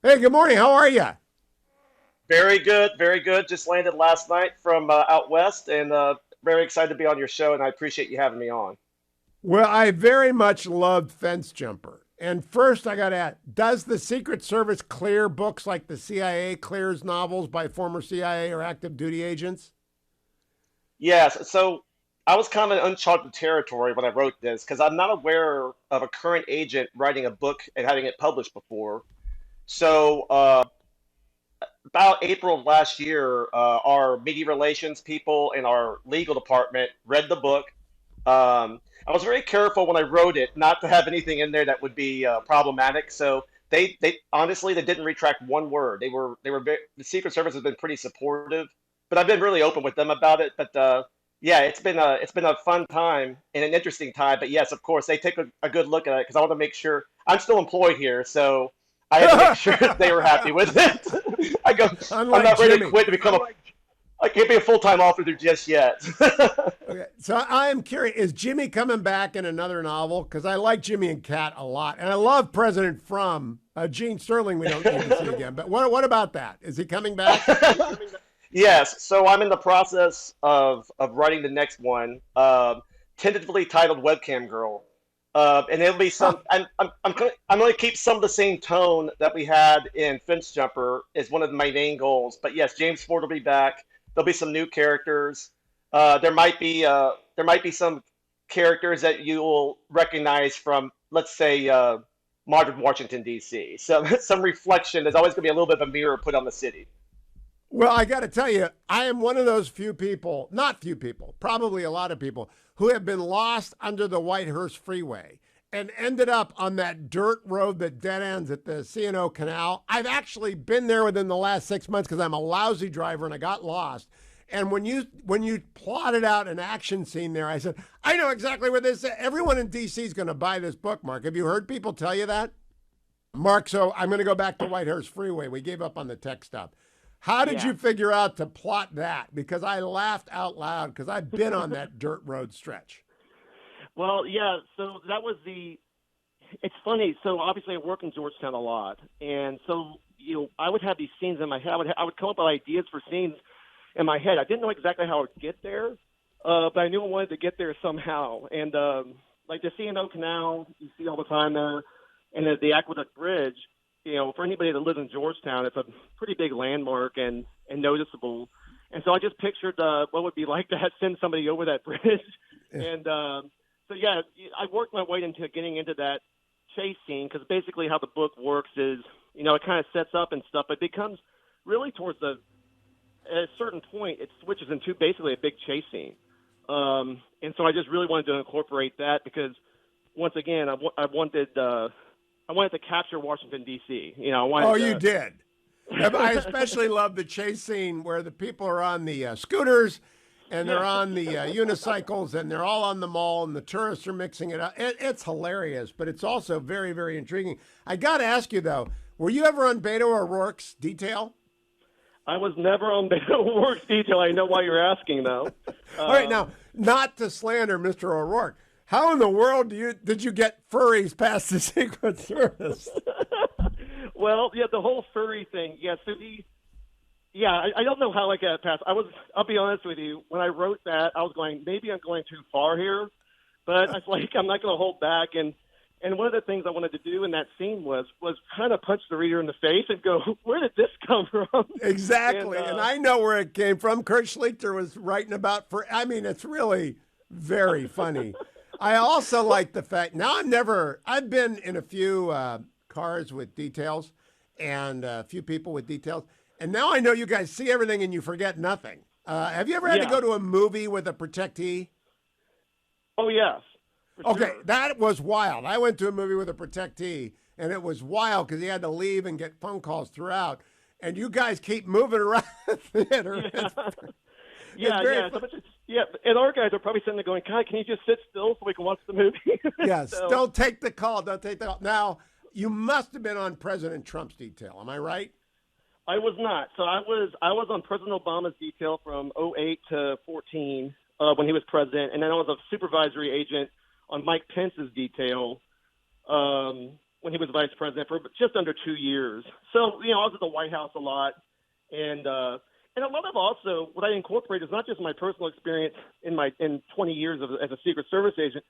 Hey, good morning. How are you? Very good, very good. Just landed last night from out west, and very excited to be on your show. And I appreciate you having me on. Well, I very much loved Fence Jumper. And first, I got to ask, does the Secret Service clear books like the CIA clears novels by former CIA or active duty agents? Yes, so I was kind of in uncharted territory when I wrote this because I'm not aware of a current agent writing a book and having it published before. So about April of last year, our media relations people in our legal department read the book. I was very careful when I wrote it not to have anything in there that would be problematic. So they honestly they didn't retract one word. The Secret Service has been pretty supportive, but I've been really open with them about it. But yeah, it's been a fun time and an interesting time. But yes, of course, they take a good look at it because I want to make sure I'm still employed here. So I had to make sure they were happy with it. I go, I'm Unlike not ready to Jimmy. quit to become a. I can't be a full time author just yet. Okay, so I am curious, is Jimmy coming back in another novel? Because I like Jimmy and Kat a lot. And I love President From. Gene Sterling, we don't need to see again. But what about that? Is he coming back? Yes, so I'm in the process of writing the next one, tentatively titled Webcam Girl, and it'll be some. I'm going to keep some of the same tone that we had in Fence Jumper is one of my main goals. But yes, James Ford will be back. There'll be some new characters. There might be some characters that you will recognize from, let's say, modern Washington D.C. So some reflection. There's always going to be a little bit of a mirror put on the city. Well, I got to tell you, I am one of those few people, not few people, probably a lot of people, who have been lost under the Whitehurst Freeway and ended up on that dirt road that dead ends at the C&O Canal. I've actually been there within the last 6 months because I'm a lousy driver and I got lost. And when you plotted out an action scene there, I said, I know exactly where this is. Everyone in DC is going to buy this book, Mark. Have you heard people tell you that? Mark, so I'm going to go back to Whitehurst Freeway. We gave up on the tech stuff. How did Yeah. you figure out to plot that? Because I laughed out loud because I've been on that dirt road stretch. Well, yeah. So that was the. It's funny. So obviously, I work in Georgetown a lot, and so I would have these scenes in my head. I would come up with ideas for scenes in my head. I didn't know exactly how I would get there, but I knew I wanted to get there somehow. And like the C&O Canal, you see all the time there, and the Aqueduct Bridge. For anybody that lives in Georgetown, it's a pretty big landmark and noticeable. And so I just pictured what it would be like to send somebody over that bridge. And so, yeah, I worked my way into getting into that chase scene because basically how the book works is, it kind of sets up and stuff, but it becomes really at a certain point, it switches into basically a big chase scene. And so I just really wanted to incorporate that because, once again, I wanted to capture Washington D.C. I Oh, wanted you to. did. I especially love the chase scene where the people are on the scooters and they're Yeah. on the unicycles and they're all on the mall and the tourists are mixing it up. It's hilarious, but it's also very, very intriguing. I got to ask you, though, were you ever on Beto O'Rourke's detail? I was never on Beto Works detail. I know why you're asking though. All right, Um, now, not to slander Mr. O'Rourke, how in the world did you get furries past the Secret Service? well, yeah, the whole furry thing. Yeah, so yeah, I don't know how I got past. I'll be honest with you. When I wrote that, I was going, maybe I'm going too far here, but I was like, I'm not going to hold back. And one of the things I wanted to do in that scene was kind of punch the reader in the face and go, where did this come from? And Exactly. And I know where it came from. Kurt Schlichter was writing about I mean, it's really very funny. I also like the fact now I've been in a few cars with details and a few people with details. And now I know you guys see everything and you forget nothing. Have you ever had to yeah. go to a movie with a protectee? Oh yes, for Okay, sure. that was wild. I went to a movie with a protectee, and it was wild because he had to leave and get phone calls throughout. And you guys keep moving around the theater. Yeah. It's Yeah, very yeah. So much, yeah, and our guys are probably sitting there going, "God, can you just sit still so we can watch the movie?" yes. so Don't take the call. Don't take the call. Now you must have been on President Trump's detail. Am I right? I was not. So I was on President Obama's detail from '08 to 14 when he was president, and then I was a supervisory agent on Mike Pence's detail when he was vice president for just under 2 years. So, I was at the White House a lot, and a lot of also what I incorporate is not just my personal experience in 20 years as a Secret Service agent.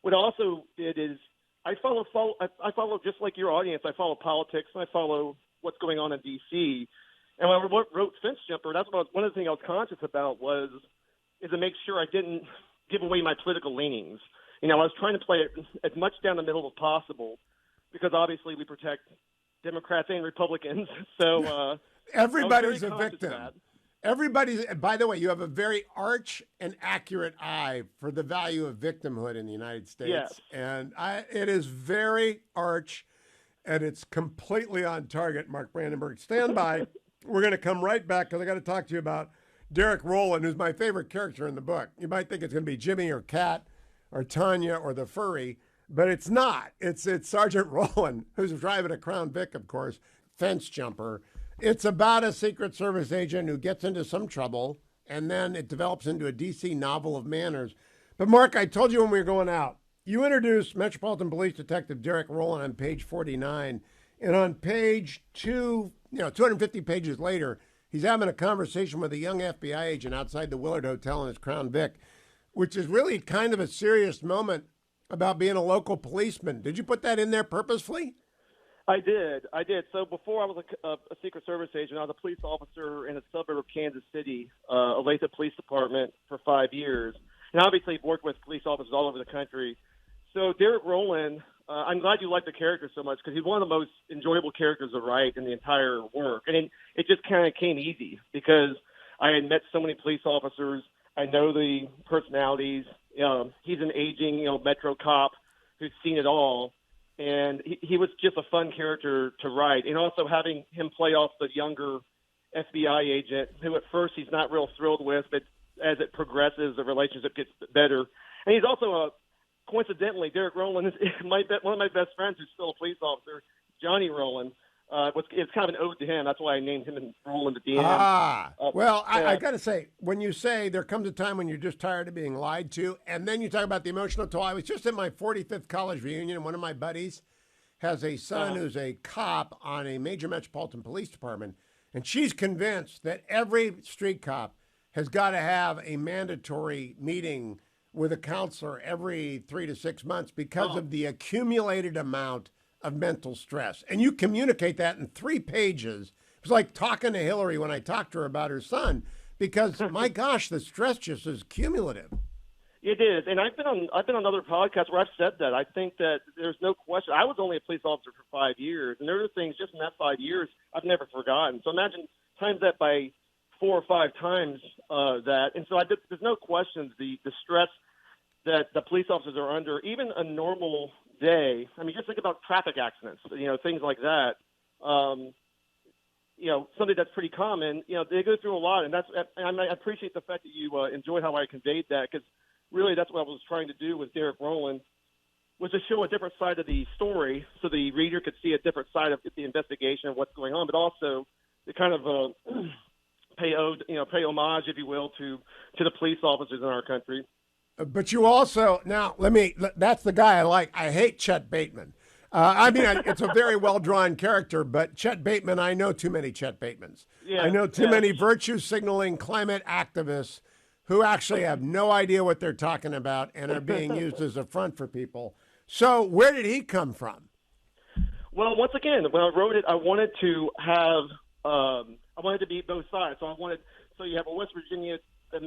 What I also did is I follow just like your audience. I follow politics and I follow what's going on in D.C. And when I wrote Fence Jumper, that's one of the things I was conscious about is to make sure I didn't give away my political leanings. I was trying to play it as much down the middle as possible because obviously we protect Democrats and Republicans. So everybody's a victim. By the way, you have a very arch and accurate eye for the value of victimhood in the United States. Yes. And it is very arch, and it's completely on target, Mark Brandenburg. Stand by. We're going to come right back because I got to talk to you about Derek Rowland, who's my favorite character in the book. You might think it's going to be Jimmy or Kat or Tanya or the furry, but it's not. It's Sergeant Rowland, who's driving a Crown Vic, of course, fence jumper. It's about a Secret Service agent who gets into some trouble, and then it develops into a D.C. novel of manners. But, Mark, I told you when we were going out, you introduced Metropolitan Police Detective Derek Rowland on page 49, and on page 250 pages later, he's having a conversation with a young FBI agent outside the Willard Hotel in his Crown Vic, which is really kind of a serious moment about being a local policeman. Did you put that in there purposefully? I did. So before I was a Secret Service agent, I was a police officer in a suburb of Kansas City, Olathe Police Department for 5 years. And obviously worked with police officers all over the country. So Derek Rowland, I'm glad you like the character so much because he's one of the most enjoyable characters to write in the entire work. And it just kind of came easy because I had met so many police officers. I know the personalities. He's an aging, Metro cop who's seen it all. And he was just a fun character to write. And also having him play off the younger FBI agent who at first he's not real thrilled with, but as it progresses, the relationship gets better. And he's also, coincidentally, Derek Rowland is one of my best friends who's still a police officer, Johnny Rowland. It's kind of an ode to him. That's why I named him and Rowland at the end. I got to say, when you say there comes a time when you're just tired of being lied to, and then you talk about the emotional toll. I was just at my 45th college reunion, and one of my buddies has a son who's a cop on a major metropolitan police department, and she's convinced that every street cop has got to have a mandatory meeting with a counselor every 3 to 6 months because of the accumulated amount of mental stress. And you communicate that in 3 pages. It was like talking to Hillary when I talked to her about her son, because my gosh, the stress just is cumulative. It is. And I've been on other podcasts where I've said that. I think that there's no question. I was only a police officer for 5 years, and there are things just in that 5 years I've never forgotten. So imagine times that by 4 or 5 times that. And so there's no questions the stress that the police officers are under, even a normal day. I mean, just think about traffic accidents, things like that. Something that's pretty common. They go through a lot, and I appreciate the fact that you enjoy how I conveyed that, because really that's what I was trying to do with Derek Rowland, was to show a different side of the story so the reader could see a different side of the investigation of what's going on, but also to kind of pay homage, if you will, to the police officers in our country. But you also, that's the guy I like. I hate Chet Bateman. It's a very well-drawn character, but Chet Bateman, I know too many Chet Batemans. Yeah, I know too many virtue-signaling climate activists who actually have no idea what they're talking about and are being used as a front for people. So where did he come from? Well, once again, when I wrote it, I wanted to have, I wanted to be both sides. So you have a West Virginia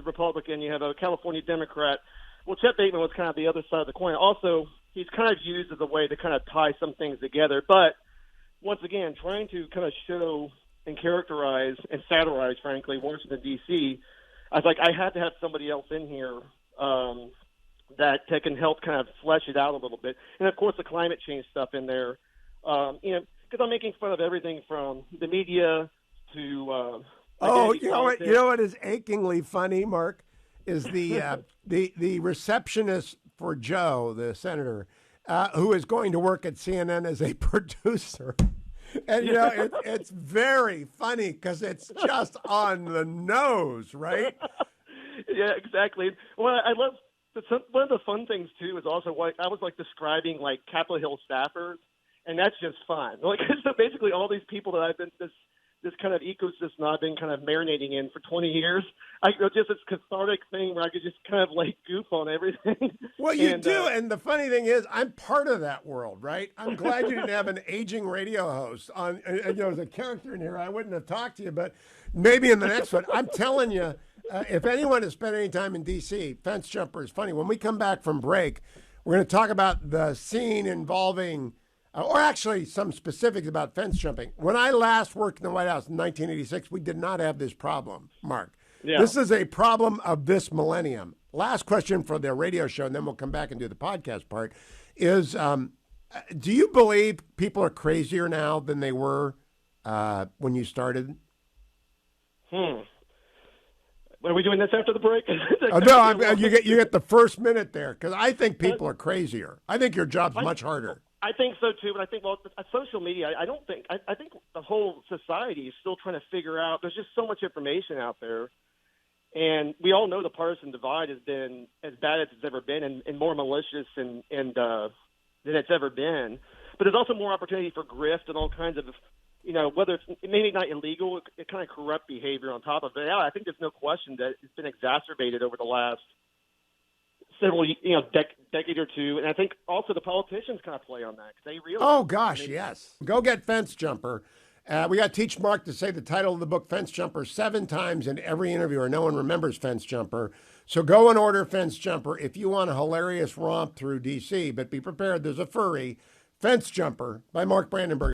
Republican, you have a California Democrat. Well, Chet Bateman was kind of the other side of the coin. Also, he's kind of used as a way to kind of tie some things together. But once again, trying to kind of show and characterize and satirize, frankly, Washington, D.C., I was like, I had to have somebody else in here that can help kind of flesh it out a little bit. And, of course, the climate change stuff in there, because I'm making fun of everything from the media to you know what is achingly funny, Mark, is the receptionist for Joe, the senator, who is going to work at CNN as a producer. And, it's very funny because it's just on the nose, right? Yeah, exactly. Well, I love one of the fun things, too, is also I was describing Capitol Hill staffers. and that's just fun. Like, so basically, all these people that I've been this kind of ecosystem I've been kind of marinating in for 20 years. Just this cathartic thing where I could just kind of like goof on everything. Well, you do. And the funny thing is, I'm part of that world, right? I'm glad you didn't have an aging radio host on, as a character in here. I wouldn't have talked to you, but maybe in the next one. I'm telling you, if anyone has spent any time in D.C., Fence Jumper is funny. When we come back from break, we're going to talk about the scene involving or actually some specifics about fence jumping. When I last worked in the White House in 1986, we did not have this problem, Mark. Yeah. This is a problem of this millennium. Last question for the radio show, and then we'll come back and do the podcast part, is do you believe people are crazier now than they were when you started? Are we doing this after the break? You get the first minute there, because I think people are crazier. I think your job's much harder. I think so too, but I think social media. I think the whole society is still trying to figure out. There's just so much information out there, and we all know the partisan divide has been as bad as it's ever been, and more malicious than it's ever been. But there's also more opportunity for grift and all kinds of, whether it's maybe not illegal, it kind of corrupt behavior on top of it. Yeah, I think there's no question that it's been exacerbated over the last several, decade or two, and I think also the politicians kind of play on that because they realize. Oh gosh, yes. Go get Fence Jumper. We got to teach Mark to say the title of the book, Fence Jumper, 7 times in every interview, or no one remembers Fence Jumper. So go and order Fence Jumper if you want a hilarious romp through D.C., but be prepared. There's a furry. Fence Jumper by Mark Brandenburg.